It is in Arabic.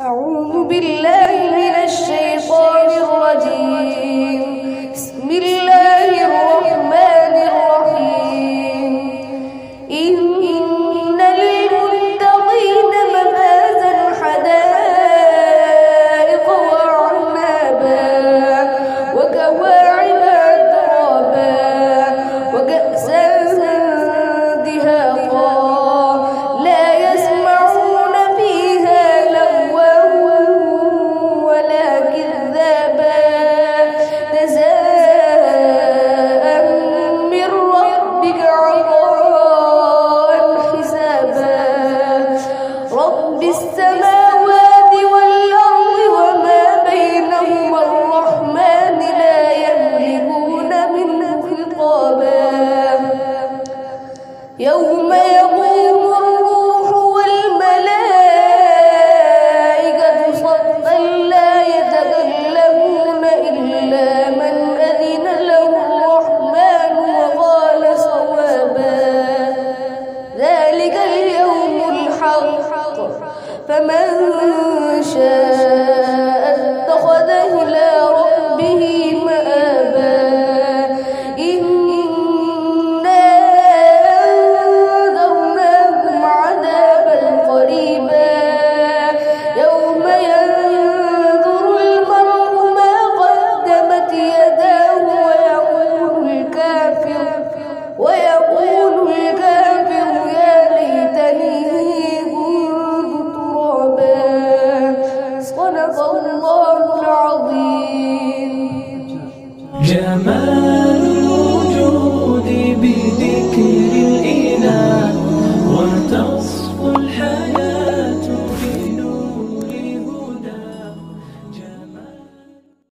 أعوذ بالله من الشيطان الرجيم. بسم الله الرحمن الرحيم. إن للمتقين مفازا حدائق وأعنابا وكواعب أترابا وكأسا دهاقا لا يسمعون فيها لغوا ولا كذابا جزاء من ربك عطاء حسابا. رب السماوات والأرض وما بينهما الرحمن لا يملكون منه خطابا. يوم يقوم الروح والملائكة صفا لا يتكلمون إلا من أذن له الرحمن وقال صوابا. ذلك اليوم الحق فمن شاء